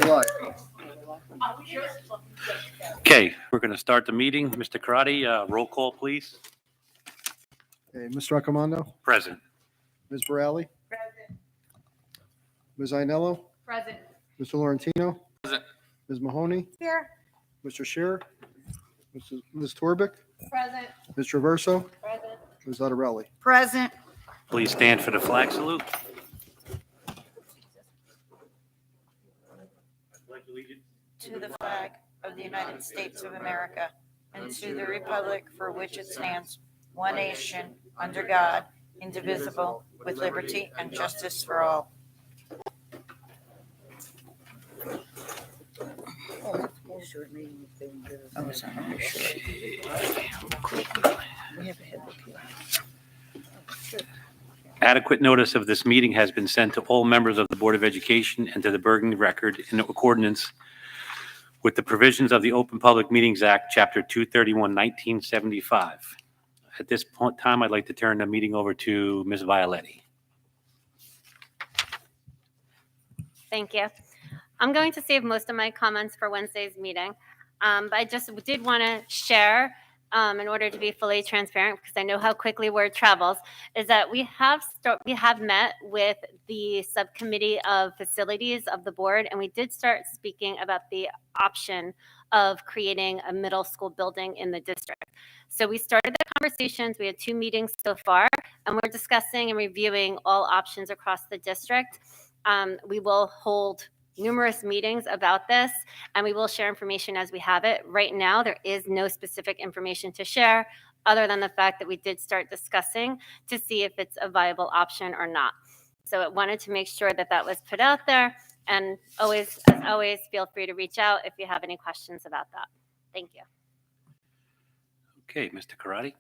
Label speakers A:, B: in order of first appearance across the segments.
A: July.
B: Okay, we're going to start the meeting. Mr. Karate, roll call, please.
A: Okay, Mr. Accomando,
B: Present.
A: Ms. Borelli,
C: Present.
A: Ms. Ainello,
C: Present.
A: Mr. Laurentino,
B: Present.
A: Ms. Mahoney,
C: Here.
A: Mr. Scheer, Ms. Torbic,
C: Present.
A: Mr. Verso,
C: Present.
A: Ms. Zattarelli.
C: Present.
B: Please stand for the flag salute.
C: To the flag of the United States of America and to the republic for which it stands, one nation, under God, indivisible, with liberty and justice for all.
B: Adequate notice of this meeting has been sent to all members of the Board of Education and to the Bergen Record in accordance with the provisions of the Open Public Meetings Act, Chapter 231, 1975. At this point in time, I'd like to turn the meeting over to Ms. Violetti.
D: Thank you. I'm going to save most of my comments for Wednesday's meeting, but I just did want to share, in order to be fully transparent, because I know how quickly word travels, is that we have met with the subcommittee of facilities of the board, and we did start speaking about the option of creating a middle school building in the district. So we started the conversations. We had 2 meetings so far, and we're discussing and reviewing all options across the district. We will hold numerous meetings about this, and we will share information as we have it. Right now, there is no specific information to share other than the fact that we did start discussing to see if it's a viable option or not. So I wanted to make sure that that was put out there, and as always, feel free to reach out if you have any questions about that. Thank you.
B: Okay, Mr. Karate.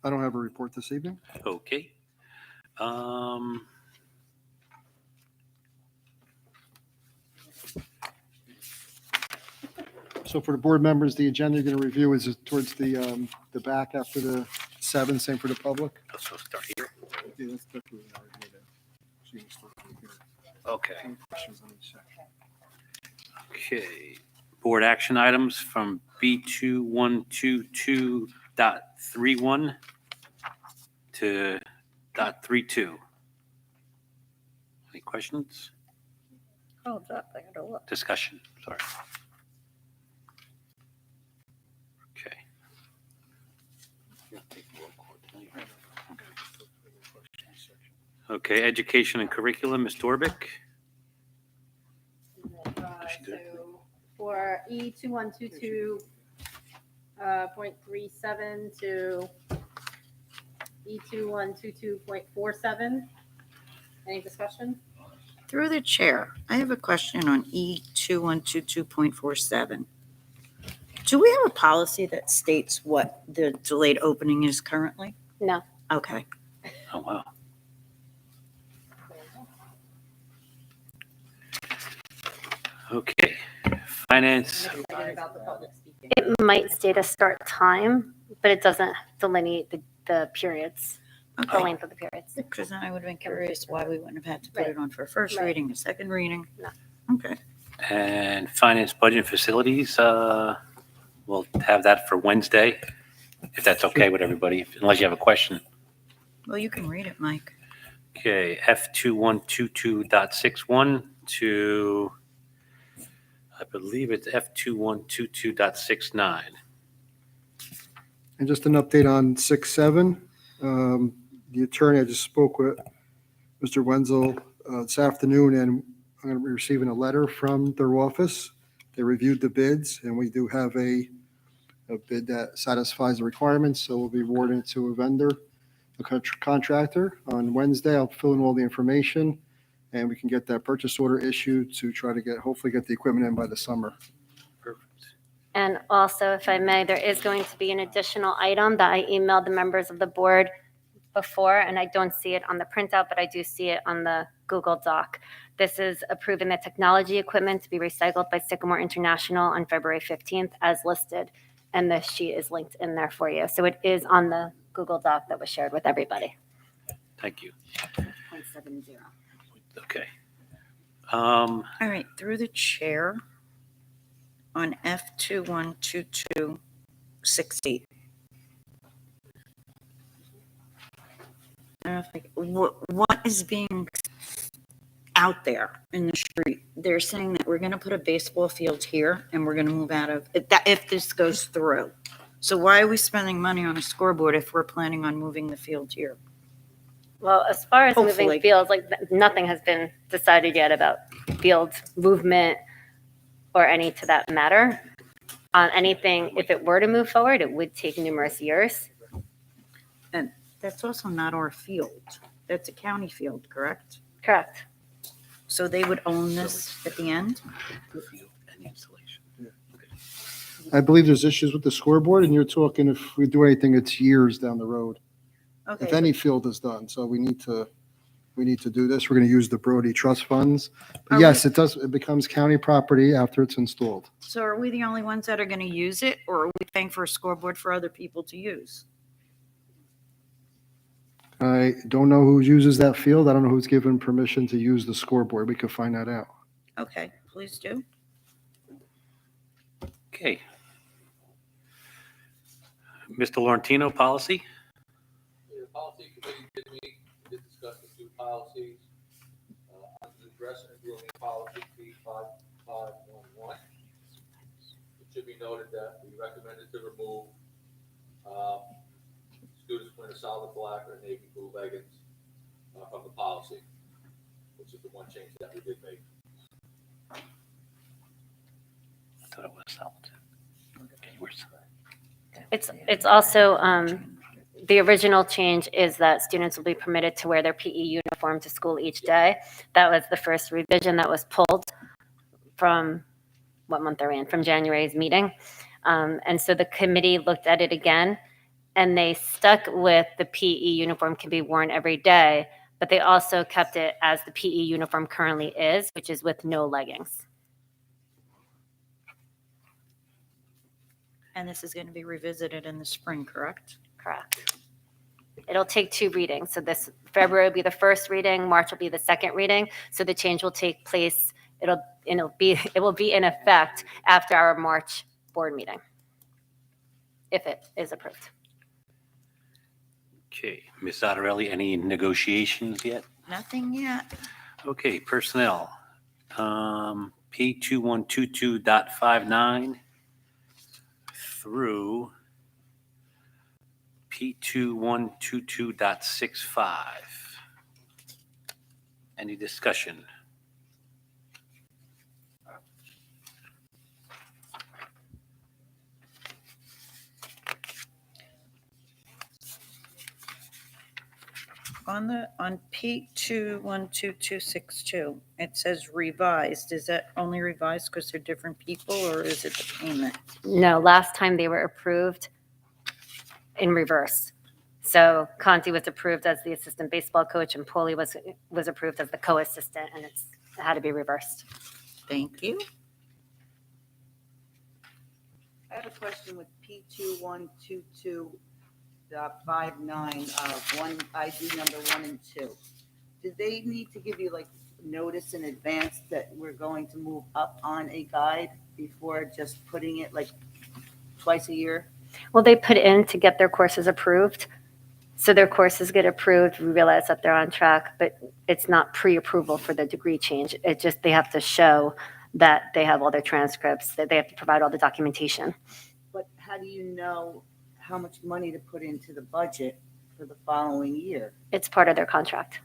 A: I don't have a report this evening.
B: Okay.
A: So for the board members, the agenda you're going to review is towards the back after the 7, same for the public.
B: So start here.
A: Yeah, that's definitely not a good idea. So you can start from here.
B: Okay.
A: Any questions on each section?
B: Okay. Board action items from B2122.31 to .32. Any questions?
C: Hold up, I gotta look.
B: Discussion, sorry. Okay. Okay, education and curriculum, Ms. Torbic.
E: So for E2122.37 to E2122.47, any discussion?
C: Through the chair, I have a question on E2122.47. Do we have a policy that states what the delayed opening is currently?
D: No.
C: Okay.
B: Oh, wow. Okay, finance.
E: I'm excited about the public speaking.
D: It might state a start time, but it doesn't delineate the periods, the
C: Okay.
D: length of the periods.
C: Because then I would have been curious why we wouldn't have had to put it on for a first
D: Right.
C: reading, a second reading.
D: No.
C: Okay.
B: And finance, budget, and facilities, we'll have that for Wednesday, if that's okay with everybody, unless you have a question.
C: Well, you can read it, Mike.
B: Okay, F2122.61 to, I believe it's F2122.69.
A: And just an update on 6-7. The attorney, I just spoke with Mr. Wenzel this afternoon, and I'm going to be receiving a letter from their office. They reviewed the bids, and we do have a bid that satisfies the requirements, so we'll be awarding it to a vendor, a contractor. On Wednesday, I'll fill in all the information, and we can get that purchase order issued to try to hopefully get the equipment in by the summer.
B: Perfect.
D: And also, if I may, there is going to be an additional item that I emailed the members of the board before, and I don't see it on the printout, but I do see it on the Google Doc. This is approving the technology equipment to be recycled by Sycamore International on February 15th as listed, and the sheet is linked in there for you. So it is on the Google Doc that was shared with everybody.
B: Thank you.
D: 0.70.
B: Okay.
C: All right, through the chair on F212268. What is being out there in the street? They're saying that we're going to put a baseball field here and we're going to move out of if this goes through. So why are we spending money on a scoreboard if we're planning on moving the field here?
D: Well, as far as
C: Hopefully.
D: moving fields, like nothing has been decided yet about field movement or any to that matter. On anything, if it were to move forward, it would take numerous years.
C: And that's also not our field. That's a county field, correct?
D: Correct.
C: So they would own this at the end?
A: I believe there's issues with the scoreboard, and you're talking if we do anything, it's years down the road. If
C: Okay,
A: any field is done, so we need to do this. We're going to use the Brody Trust funds. But
C: Are
A: yes, it becomes county property after it's installed.
C: so are we the only ones that are going to use it, or are we paying for a scoreboard for other people to use?
A: I don't know who uses that field. I don't know who's given permission to use the scoreboard. We could find that out.
C: Okay, please do.
B: Okay. Mr. Laurentino, policy?
F: The policy committee did meet, did discuss the two policies. Under the dress and grooming policy, P5511. It should be noted that we recommended to remove students wearing a solid black or navy blue leggings from the policy, which is the one change that we did make.
B: I thought it was solid. Okay, where's-
D: It's also, the original change is that students will be permitted to wear their PE uniform to school each day. That was the first revision that was pulled from, what month are we in? From January's meeting. And so the committee looked at it again, and they stuck with the PE uniform can be worn every day, but they also kept it as the PE uniform currently is, which is with no leggings.
C: And this is going to be revisited in the spring, correct?
D: Correct. It'll take two readings. So this February will be the first reading, March will be the second reading. So the change will take place, it will be in effect after our March board meeting, if it is approved.
B: Okay, Ms. Zottarelli, any negotiations yet?
C: Nothing yet.
B: Okay, personnel. P2122.59 through P2122.65. Any discussion?
C: On P212262, it says revised. Is that only revised because they're different people, or is it the payment?
D: No, last time they were approved in reverse. So Conti was approved as the assistant baseball coach and Poli was approved as the co-assistant, and it had to be reversed.
C: Thank you.
G: I have a question with P2122.59, one ID number 1 and 2. Do they need to give you like notice in advance that we're going to move up on a guide before just putting it like twice a year?
D: Well, they put in to get their courses approved. So their courses get approved. We realize that they're on track, but it's not pre-approval for the degree change. It just, they have to show that they have all their transcripts, that they have to provide all the documentation.
G: But how do you know how much money to put into the budget for the following year?
D: It's part of their contract.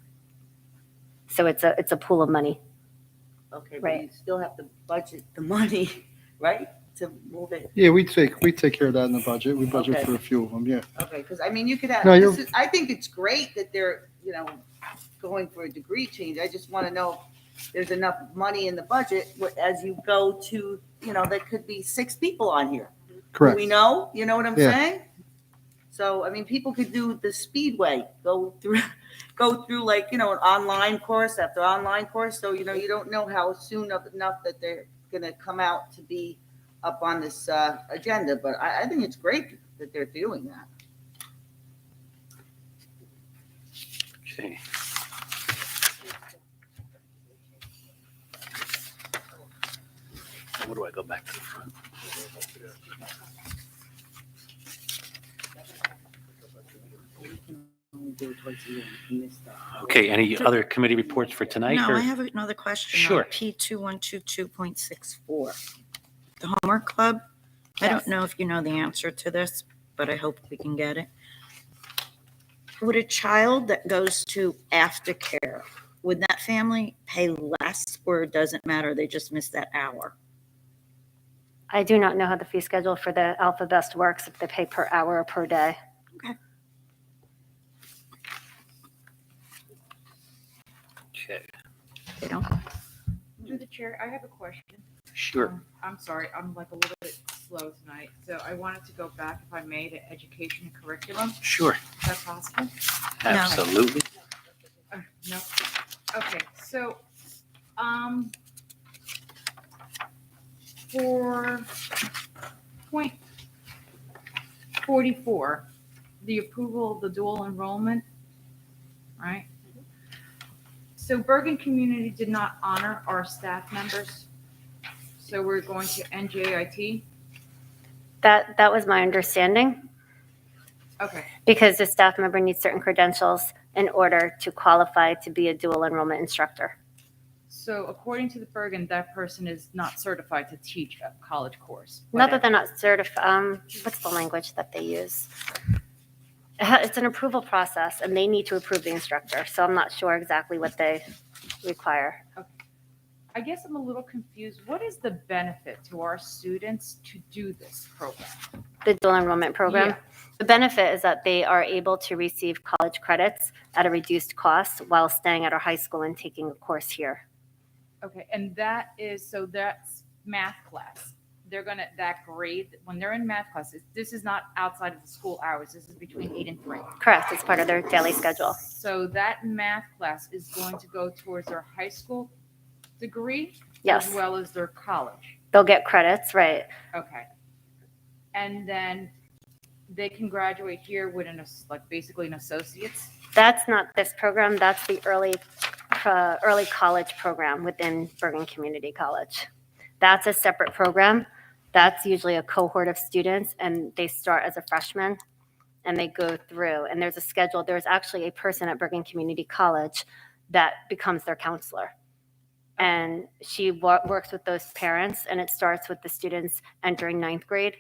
D: So it's a pool of money.
G: Okay, but
D: Right.
G: you still have to budget the money, right, to move it?
A: Yeah, we take care of that in the budget. We budget
G: Okay.
A: for a few of them, yeah.
G: Okay, because I mean, you could have,
A: No, you're-
G: I think it's great that they're, going for a degree change. I just want to know if there's enough money in the budget as you go to, there could be 6 people on here. Do
A: Correct.
G: we know? You know what I'm
A: Yeah.
G: saying? So, I mean, people could do the speedway, go through like, an online course after online course. So, you don't know how soon enough that they're going to come out to be up on this agenda. But I think it's great that they're doing that.
B: Okay. Where do I go back to the front? Okay, any other committee reports for tonight?
C: No,
B: or-
C: I have another question.
B: Sure.
C: P2122.64. The homework club. I
D: Yes.
C: don't know if you know the answer to this, but I hope we can get it. Would a child that goes to aftercare, would that family pay less or it doesn't matter? They just miss that hour?
D: I do not know how the fee schedule for the Alpha Best works, if they pay per hour or per day.
B: Okay,
C: They don't?
H: Through the chair, I have a question.
B: sure.
H: I'm sorry, I'm like a little bit slow tonight. So I wanted to go back, if I may, to education and curriculum.
B: Sure,
H: Is that possible?
B: absolutely.
H: No? Okay, so, for point 44, the approval of the dual enrollment, right? So Bergen Community did not honor our staff members. So we're going to NJIT.
D: That was my understanding,
H: Okay.
D: because the staff member needs certain credentials in order to qualify to be a dual enrollment instructor.
H: So according to the Bergen, that person is not certified to teach a college course.
D: Not that they're not certified, what's the language that they use? It's an approval process, and they need to approve the instructor, so I'm not sure exactly what they require.
H: I guess I'm a little confused. What is the benefit to our students to do this program?
D: The dual enrollment program.
H: Yeah.
D: The benefit is that they are able to receive college credits at a reduced cost while staying at our high school and taking a course here.
H: Okay, and that's math class. They're gonna, that grade, when they're in math classes, this is not outside of the school hours. This is between 8 and 3.
D: Correct, it's part of their daily schedule.
H: So that math class is going to go towards their high school degree?
D: Yes.
H: As well as their college?
D: They'll get credits, right?
H: Okay. And then they can graduate here with basically an associate's?
D: That's not this program, that's the early college program within Bergen Community College. That's a separate program. That's usually a cohort of students, and they start as a freshman and they go through, and there's a schedule. There's actually a person at Bergen Community College that becomes their counselor. And she works with those parents, and it starts with the students entering 9th grade.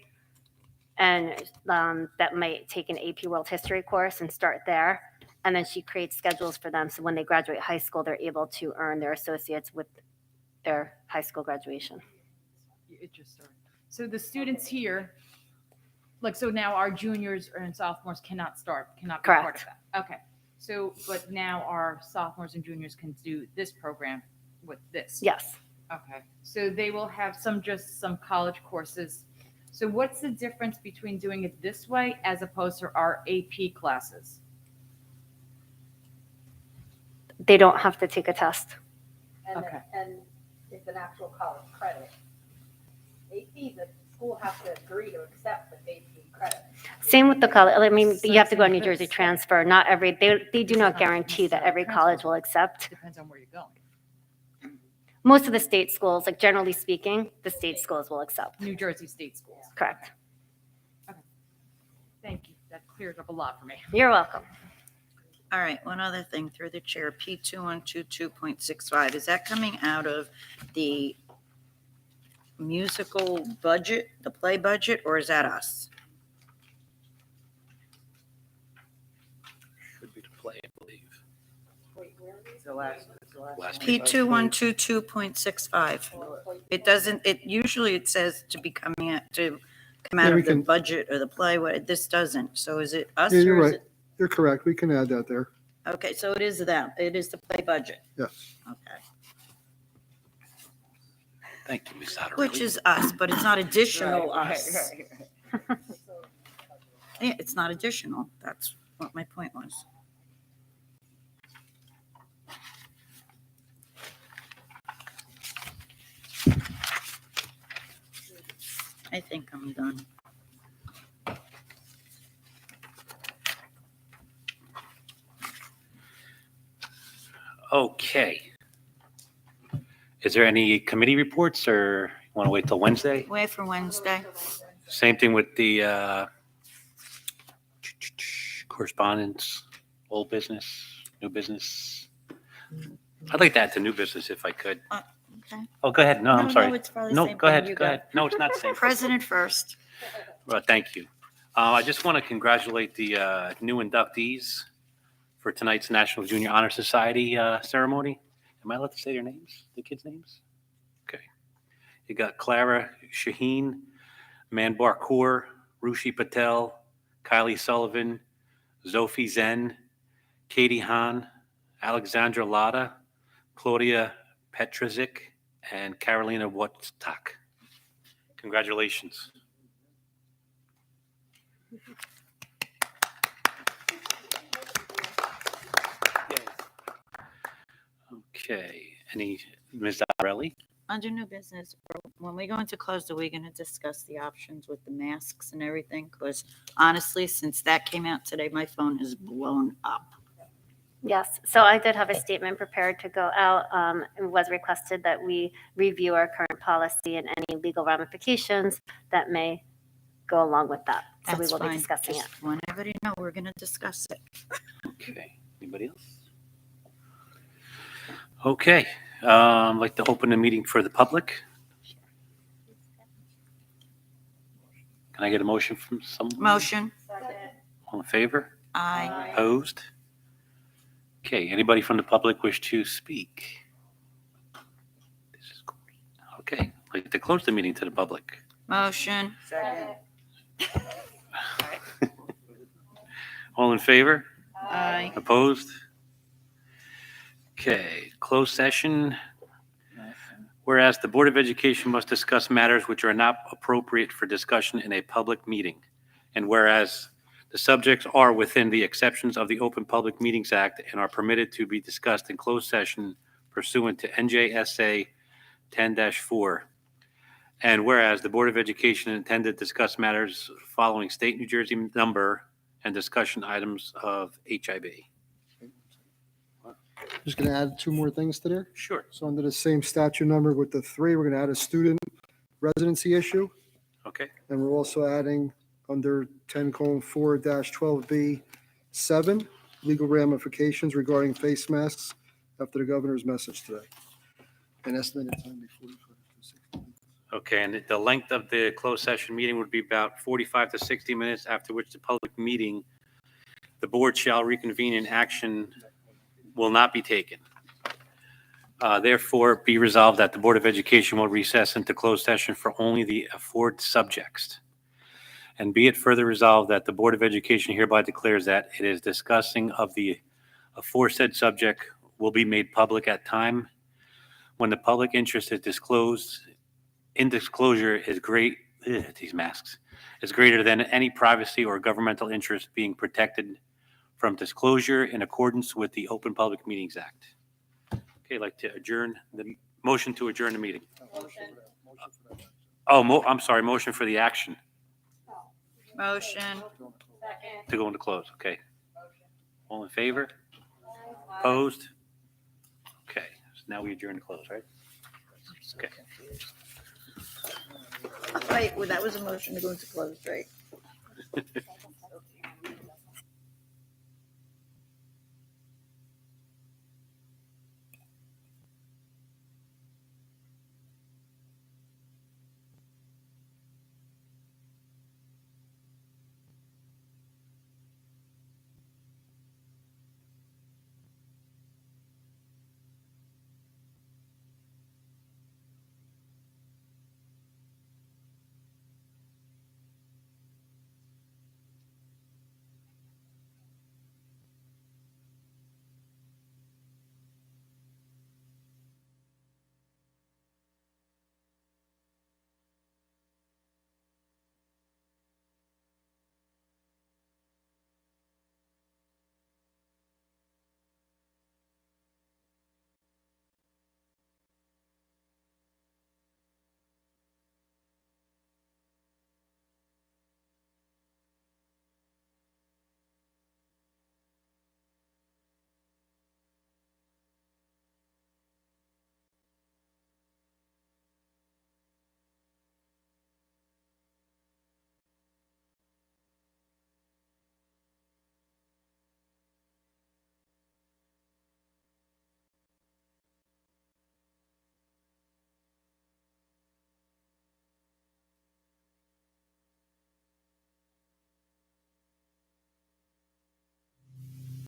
D: And that might take an AP World History course and start there. And then she creates schedules for them, so when they graduate high school, they're able to earn their associates with their high school graduation.
H: It just started. So the students here, so now our juniors and sophomores cannot be part of
D: Correct.
H: that. Okay. So, but now our sophomores and juniors can do this program with this.
D: Yes.
H: Okay. So they will have some college courses. So what's the difference between doing it this way as opposed to our AP classes?
D: They don't have to take a test.
H: Okay.
E: And it's an actual college credit. AP, the school has to agree to accept the AP credit.
D: Same with the college. I mean,
H: So
D: you have to go on
H: same
D: New
H: with
D: Jersey
H: this.
D: transfer. Not every, they do not guarantee that every college will accept.
H: Depends on where you're going.
D: Most of the state schools, like generally speaking, the state schools will accept.
H: New Jersey state schools.
D: Correct.
H: Thank you. That clears up a lot for me.
D: You're welcome.
C: All right, one other thing through the chair, P2122.65, is that coming out of the musical budget, the play budget, or is that us?
B: Should be to play, I believe.
G: It's the last
B: Last
G: one.
C: P2122.65. It doesn't, usually it says to be coming out, to come out
A: Yeah, we
C: of the
A: can-
C: budget or the play, this doesn't. So is it us?
A: Yeah, you're
C: or is
A: right. You're correct. We can add that there.
C: Okay, so it is them. It is the play budget.
A: Yes.
C: Okay.
B: Thank you, Ms. Otterly.
C: Which is us, but it's not additional us. Yeah, it's not additional. That's what my point was. I think I'm done.
B: Okay. Is there any committee reports or Want to wait till Wednesday?
C: Wait for Wednesday.
B: Same thing with the correspondence, old business, new business. I'd like to add to new business if I could.
C: Okay.
B: Oh, go ahead. No, I'm sorry.
C: it's probably the
B: No,
C: same
B: go
C: thing.
B: ahead.
C: You
B: Go ahead. No, it's not the same.
C: President first.
B: Well, thank you. I just want to congratulate the new inductees for tonight's National Junior Honor Society ceremony. Am I allowed to say their names, the kids' names? Okay. You got Clara Shaheen, Manbar Kaur, Rushi Patel, Kylie Sullivan, Zophie Zen, Katie Hahn, Alexandra Lada, Claudia Petrozic, and Carolina Wotstak. Congratulations. Okay, Ms. Zarelli?
C: Under new business, when we go into close, are we going to discuss the options with the masks and everything? Because honestly, since that came out today, my phone is blown up.
D: Yes, so I did have a statement prepared to go out. It was requested that we review our current policy and any legal ramifications that may go along with that. So we
C: That's
D: will be
C: fine.
D: discussing it.
C: Just want everybody to know we're going to discuss it.
B: Okay, anybody else? Okay, I'd like to open the meeting for the public. Can I get a motion from someone?
C: Motion.
B: All in favor?
C: Aye.
B: Opposed? Okay, anybody from the public wish to speak? This is great. Okay, I'd like to close the meeting to the public.
C: Motion.
B: All in favor?
C: Aye.
B: Opposed? Okay, closed session. Whereas the Board of Education must discuss matters which are not appropriate for discussion in a public meeting. And whereas the subjects are within the exceptions of the Open Public Meetings Act and are permitted to be discussed in closed session pursuant to NJSA 10-4. And whereas the Board of Education intended to discuss matters following state New Jersey number and discussion items of HIB.
A: Just going to add two more things to there.
B: Sure.
A: So under the same statute number with the three, we're going to add a student residency issue.
B: Okay.
A: And we're also adding under 10:4-12B7, legal ramifications regarding face masks after the governor's message today. And estimated time be 45 to 60 minutes.
B: Okay, and the length of the closed session meeting would be about 45 to 60 minutes, after which the public meeting, the board shall reconvene in action will not be taken. Therefore, be resolved that the Board of Education will recess into closed session for only the afforded subjects. And be it further resolved that the Board of Education hereby declares that it is discussing of the aforesaid subject will be made public at time when the public interest is disclosed, in disclosure is these masks, is greater than any privacy or governmental interest being protected from disclosure in accordance with the Open Public Meetings Act. Okay, I'd like to adjourn the motion to adjourn the meeting. Oh, I'm sorry, motion for the action
C: Motion.
B: to go into close. Okay. All in favor? Opposed? Okay, so now we adjourn to close, right? Okay.
C: Wait, well, that was a motion to go into closed, right?